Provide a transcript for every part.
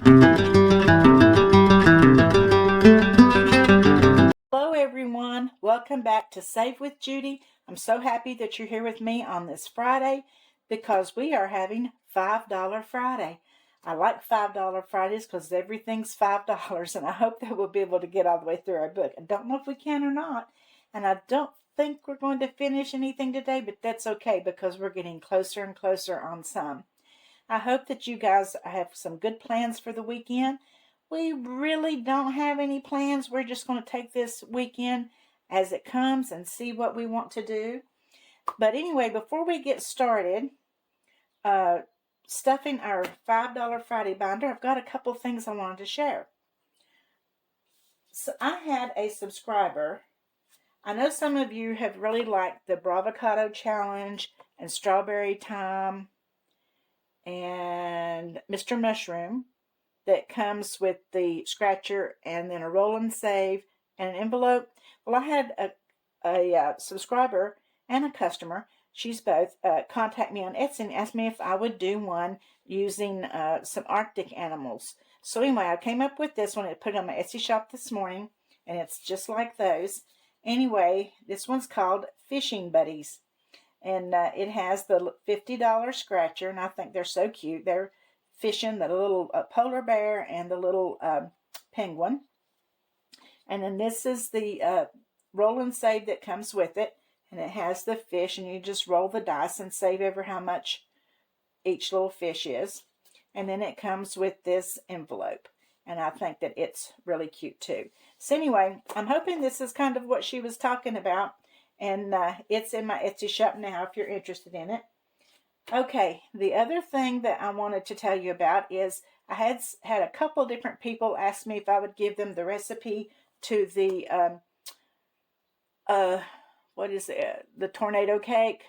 Hello everyone, welcome back to Save with Judy. I'm so happy that you're here with me on this Friday because we are having $5 Friday. I like $5 Fridays because everything's $5 and I hope that we'll be able to get all the way through our book. I don't know if we can or not, and I don't think we're going to finish anything today, but that's okay because we're getting closer and closer on some. I hope that you guys have some good plans for the weekend. We really don't have any plans. We're just going to take this weekend as it comes and see what we want to do. But anyway, before we get started, stuffing our $5 Friday binder, I've got a couple things I wanted to share. So I had a subscriber. I know some of you have really liked the Bravocado Challenge and Strawberry Time and Mr. Mushroom that comes with the scratcher and then a roll and save and an envelope. Well, I had a subscriber and a customer, she's both, contact me on Etsy and asked me if I would do one using some Arctic animals. So anyway, I came up with this one. I put it on my Etsy shop this morning, and it's just like those. Anyway, this one's called Fishing Buddies. And it has the $50 scratcher, and I think they're so cute. They're fishing the little polar bear and the little penguin. And then this is the roll and save that comes with it. And it has the fish, and you just roll the dice and save ever how much each little fish is. And then it comes with this envelope. And I think that it's really cute too. So anyway, I'm hoping this is kind of what she was talking about. And it's in my Etsy shop now if you're interested in it. Okay, the other thing that I wanted to tell you about is I had a couple different people ask me if I would give them the recipe to the, what is it, the tornado cake.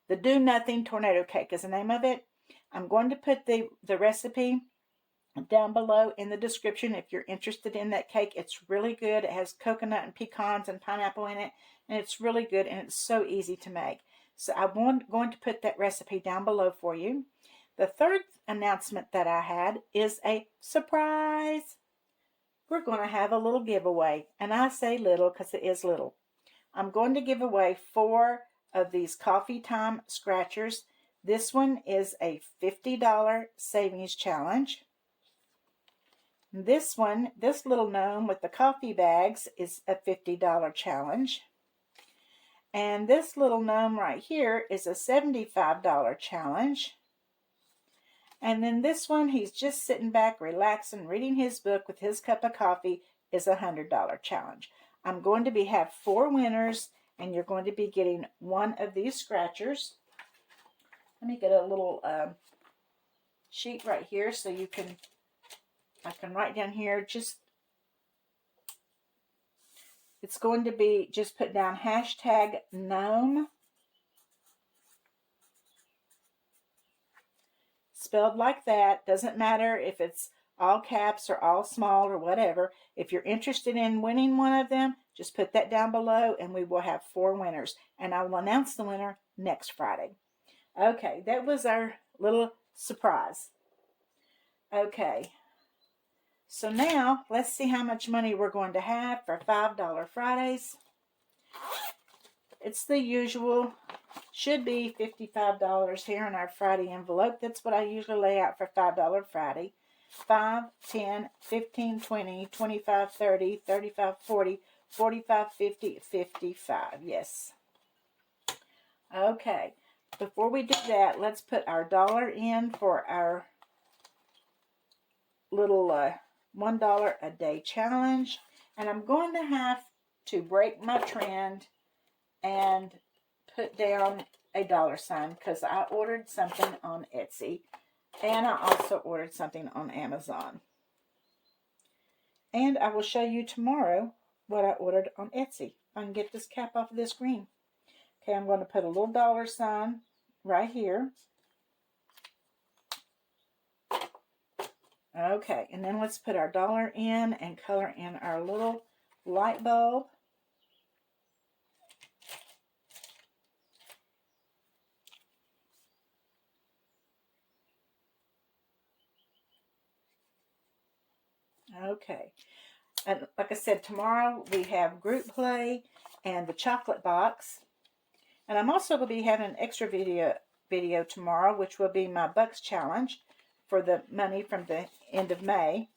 The Do Nothing Tornado Cake is the name of it. I'm going to put the recipe down below in the description if you're interested in that cake. It's really good. It has coconut and pecans and pineapple in it, and it's really good, and it's so easy to make. So I'm going to put that recipe down below for you. The third announcement that I had is a surprise. We're going to have a little giveaway, and I say little because it is little. I'm going to give away 4 of these Coffee Time scratchers. This one is a $50 savings challenge. This one, this little gnome with the coffee bags, is a $50 challenge. And this little gnome right here is a $75 challenge. And then this one, he's just sitting back, relaxing, reading his book with his cup of coffee, is a $100 challenge. I'm going to have 4 winners, and you're going to be getting one of these scratchers. Let me get a little sheet right here so you can, I can write down here, it's going to be, just put down hashtag #gnome. Spelled like that. Doesn't matter if it's all caps or all small or whatever. If you're interested in winning one of them, just put that down below and we will have 4 winners. And I will announce the winner next Friday. Okay, that was our little surprise. Okay, so now let's see how much money we're going to have for $5 Fridays. It's the usual, should be $55 here in our Friday envelope. That's what I usually lay out for $5 Friday. 5, 10, 15, 20, 25, 30, 35, 40, 45, 50, 55. Yes. Okay. Before we do that, let's put our dollar in for our little $1 a day challenge. And I'm going to have to break my trend and put down a $sign because I ordered something on Etsy and I also ordered something on Amazon. And I will show you tomorrow what I ordered on Etsy. I can get this cap off of this screen. Okay, I'm going to put a little $sign right here. Okay, and then let's put our dollar in and color in our little light bulb. Okay. And like I said, tomorrow we have group play and the chocolate box. And I'm also going to be having an extra video tomorrow, which will be my Bucks challenge for the money from the end of May.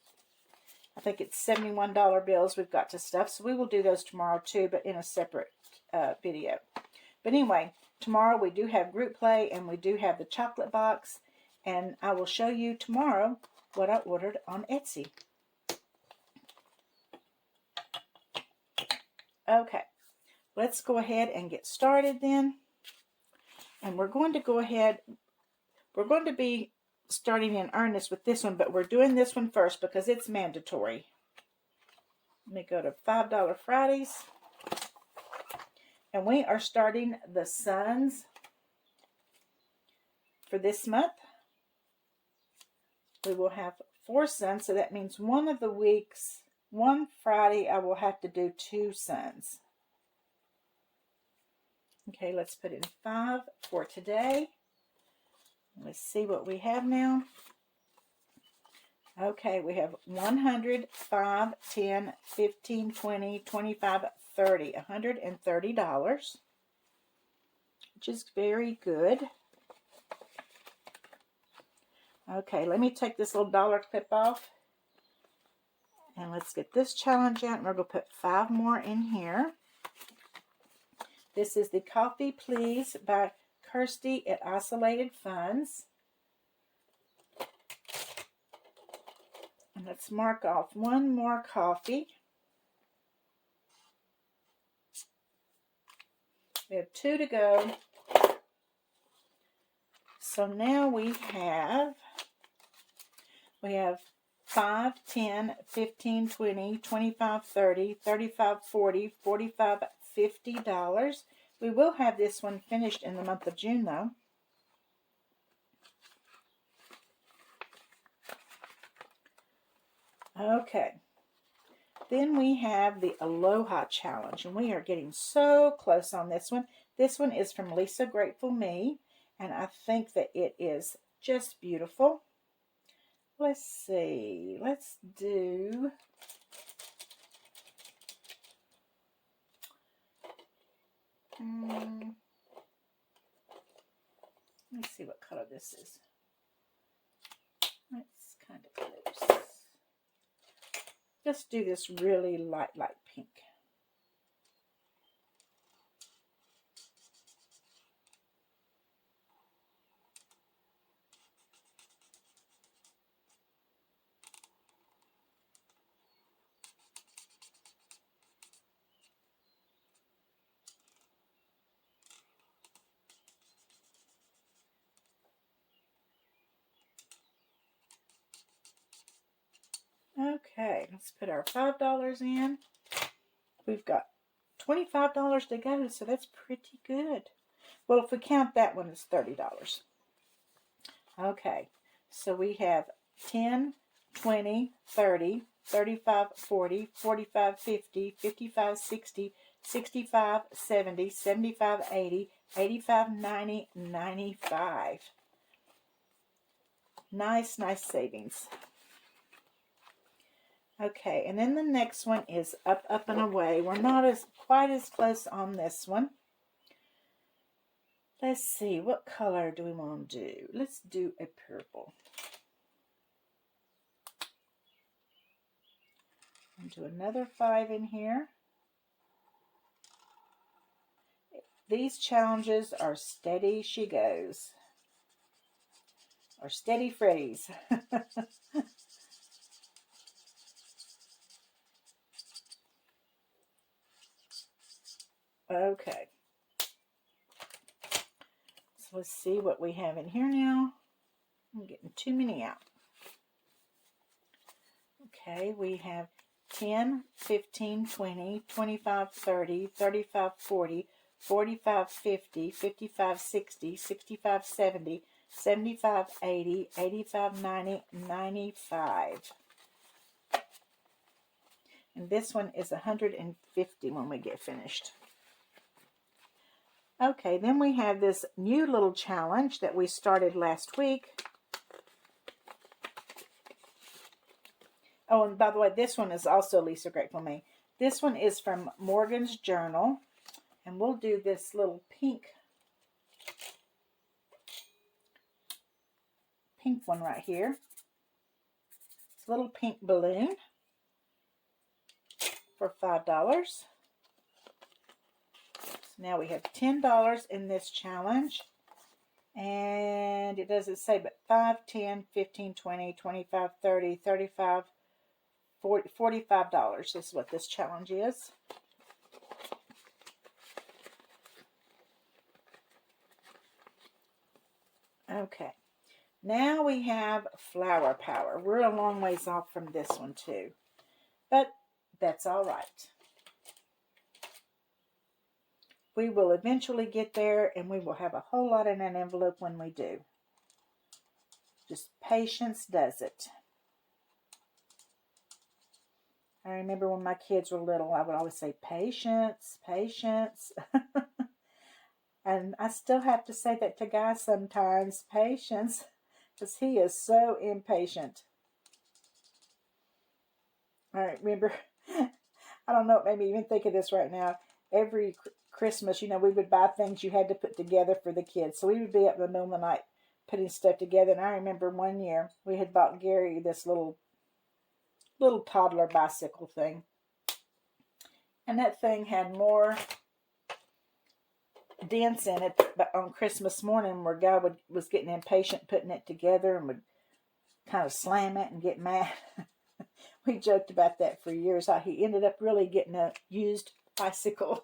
I think it's $71 bills we've got to stuff. So we will do those tomorrow too, but in a separate video. But anyway, tomorrow we do have group play and we do have the chocolate box. And I will show you tomorrow what I ordered on Etsy. Okay, let's go ahead and get started then. And we're going to go ahead, we're going to be starting in earnest with this one, but we're doing this one first because it's mandatory. Let me go to $5 Fridays. And we are starting the suns for this month. We will have 4 suns, so that means one of the weeks, one Friday, I will have to do 2 suns. Okay, let's put in 5 for today. Let's see what we have now. Okay, we have 100, 5, 10, 15, 20, 25, 30. $130, which is very good. Okay, let me take this little dollar clip off. And let's get this challenge out. And we're going to put 5 more in here. This is the Coffee Please by Kirsty at Isolated Funds. And let's mark off 1 more coffee. We have 2 to go. So now we have 5, 10, 15, 20, 25, 30, 35, 40, 45, $50. We will have this one finished in the month of June though. Okay. Then we have the Aloha Challenge, and we are getting so close on this one. This one is from Lisa Grateful Me, and I think that it is just beautiful. Let's see. Let's do... Let's see what color this is. Let's kind of close. Let's do this really light pink. Okay, let's put our $5 in. We've got $25 to go, so that's pretty good. Well, if we count that one, it's $30. Okay, so we have 10, 20, 30, 35, 40, 45, 50, 55, 60, 65, 70, 75, 80, 85, 90, 95. Nice savings. Okay, and then the next one is Up, Up, and Away. We're not quite as close on this one. Let's see, what color do we want to do? Let's do a purple. And do another 5 in here. These challenges are steady she goes. Or steady Freddy's. Okay. So let's see what we have in here now. I'm getting too many out. Okay, we have 10, 15, 20, 25, 30, 35, 40, 45, 50, 55, 60, 65, 70, 75, 80, 85, 90, 95. And this one is 150 when we get finished. Okay, then we have this new little challenge that we started last week. Oh, and by the way, this one is also Lisa Grateful Me. This one is from Morgan's Journal. And we'll do this little pink one right here. It's a little pink balloon for $5. So now we have $10 in this challenge. And it doesn't say, but 5, 10, 15, 20, 25, 30, 35, 40, $45 is what this challenge is. Okay, now we have Flower Power. We're a long ways off from this one too, but that's all right. We will eventually get there, and we will have a whole lot in an envelope when we do. Just patience does it. I remember when my kids were little, I would always say, patience, patience. And I still have to say that to Guy sometimes, patience, because he is so impatient. I remember, I don't know, it made me even think of this right now. Every Christmas, you know, we would buy things you had to put together for the kids. So we would be up in the middle of the night putting stuff together. And I remember one year we had bought Gary this little toddler bicycle thing. And that thing had more dents in it, but on Christmas morning where Guy was getting impatient putting it together and would kind of slam it and get mad. We joked about that for years, how he ended up really getting a used bicycle.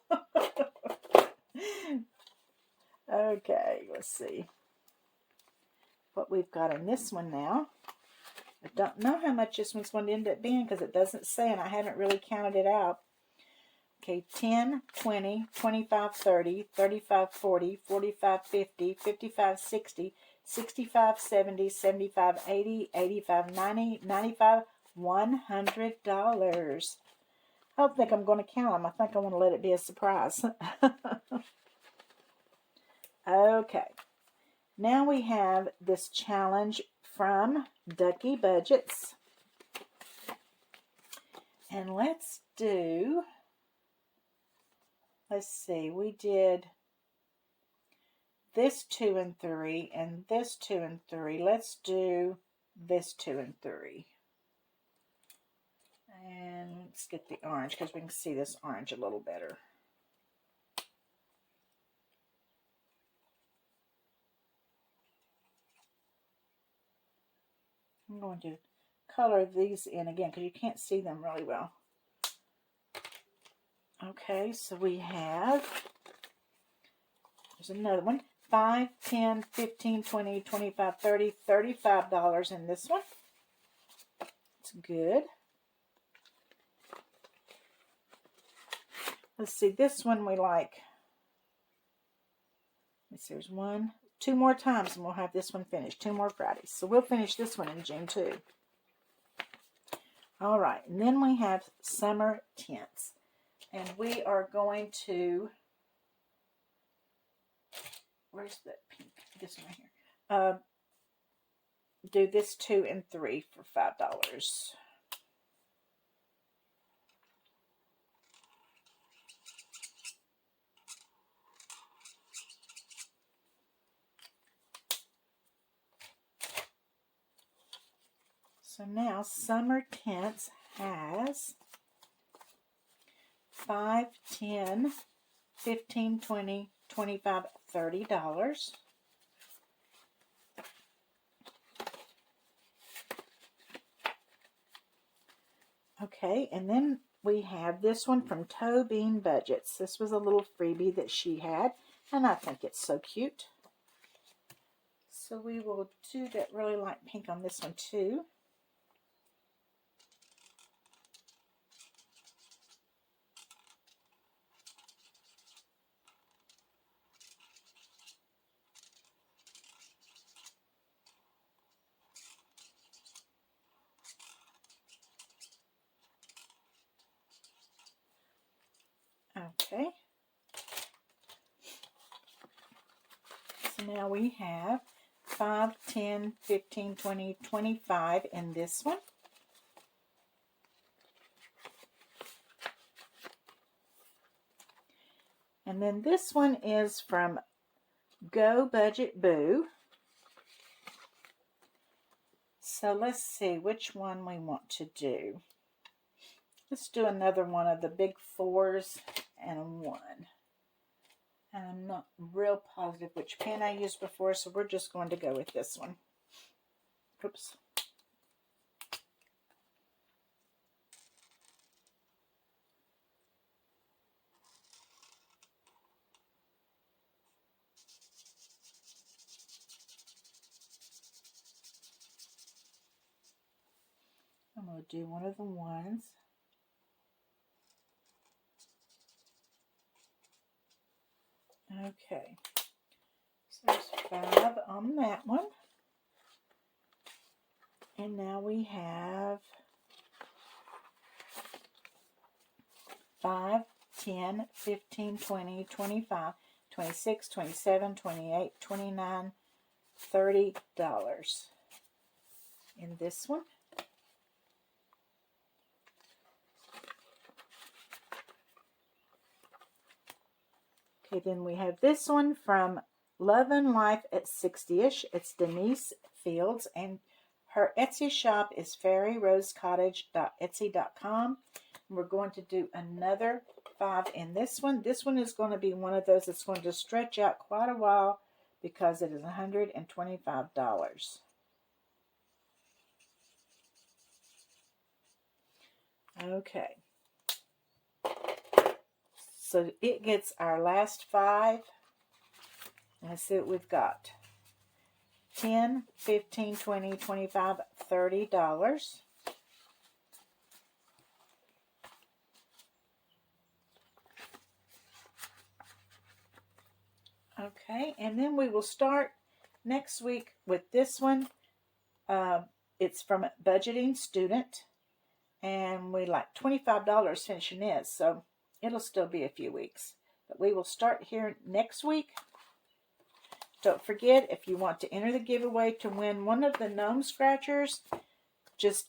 Okay, let's see what we've got in this one now. I don't know how much this one's going to end up being because it doesn't say, and I haven't really counted it out. Okay, 10, 20, 25, 30, 35, 40, 45, 50, 55, 60, 65, 70, 75, 80, 85, 90, 95, $100. I don't think I'm going to count them. I think I want to let it be a surprise. Okay, now we have this challenge from Ducky Budgets. And let's see, we did this 2 and 3 and this 2 and 3. Let's do this 2 and 3. And let's get the orange because we can see this orange a little better. I'm going to color these in again because you can't see them really well. Okay, so we have, there's another one, 5, 10, 15, 20, 25, 30, $35 in this one. It's good. Let's see, this one we like. Let's see, there's 1, 2 more times and we'll have this one finished. 2 more Fridays. So we'll finish this one in June too. All right, and then we have Summer Tints. And we are going to, where's that pink? This one right here. Do this 2 and 3 for $5. So now Summer Tints has 5, 10, 15, 20, 25, $30. Okay, and then we have this one from Toe Bean Budgets. This was a little freebie that she had, and I think it's so cute. So we will do that really light pink on this one too. Okay. So now we have 5, 10, 15, 20, 25 in this one. And then this one is from Go Budget Boo. So let's see which one we want to do. Let's do another one of the big 4s and a 1. And I'm not real positive which pen I used before, so we're just going to go with this one. Oops. I'm going to do one of the 1s. Okay. So there's 5 on that one. And now we have 5, 10, 15, 20, 25, 26, 27, 28, 29, $30 in this one. Okay, then we have this one from Love and Life at 60ish. It's Denise Fields, and her Etsy shop is fairyrosecottage.etsy.com. We're going to do another 5 in this one. This one is going to be one of those that's going to stretch out quite a while because it is $125. Okay. So it gets our last 5. Let's see what we've got. 10, 15, 20, 25, $30. Okay, and then we will start next week with this one. It's from Budgeting Student, and we like $25 finishing this, so it'll still be a few weeks. But we will start here next week. Don't forget, if you want to enter the giveaway to win one of the gnome scratchers, just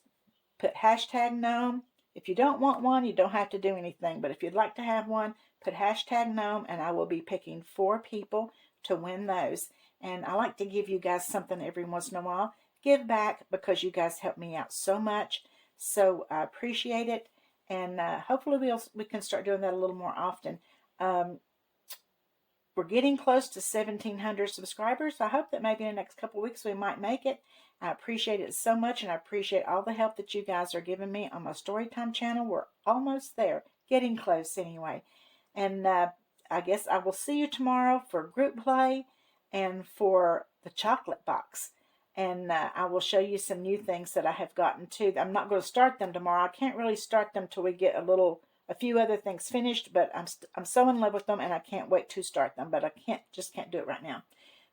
put hashtag gnome. If you don't want one, you don't have to do anything. But if you'd like to have one, put hashtag gnome, and I will be picking 4 people to win those. And I like to give you guys something every once in a while. Give back because you guys help me out so much. So I appreciate it. And hopefully we can start doing that a little more often. We're getting close to 1,700 subscribers. I hope that maybe in the next couple of weeks we might make it. I appreciate it so much, and I appreciate all the help that you guys are giving me on my Storytime channel. We're almost there. Getting close anyway. And I guess I will see you tomorrow for group play and for the chocolate box. And I will show you some new things that I have gotten too. I'm not going to start them tomorrow. I can't really start them till we get a few other things finished, but I'm so in love with them, and I can't wait to start them, but I just can't do it right now.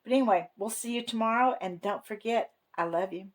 But anyway, we'll see you tomorrow, and don't forget, I love you.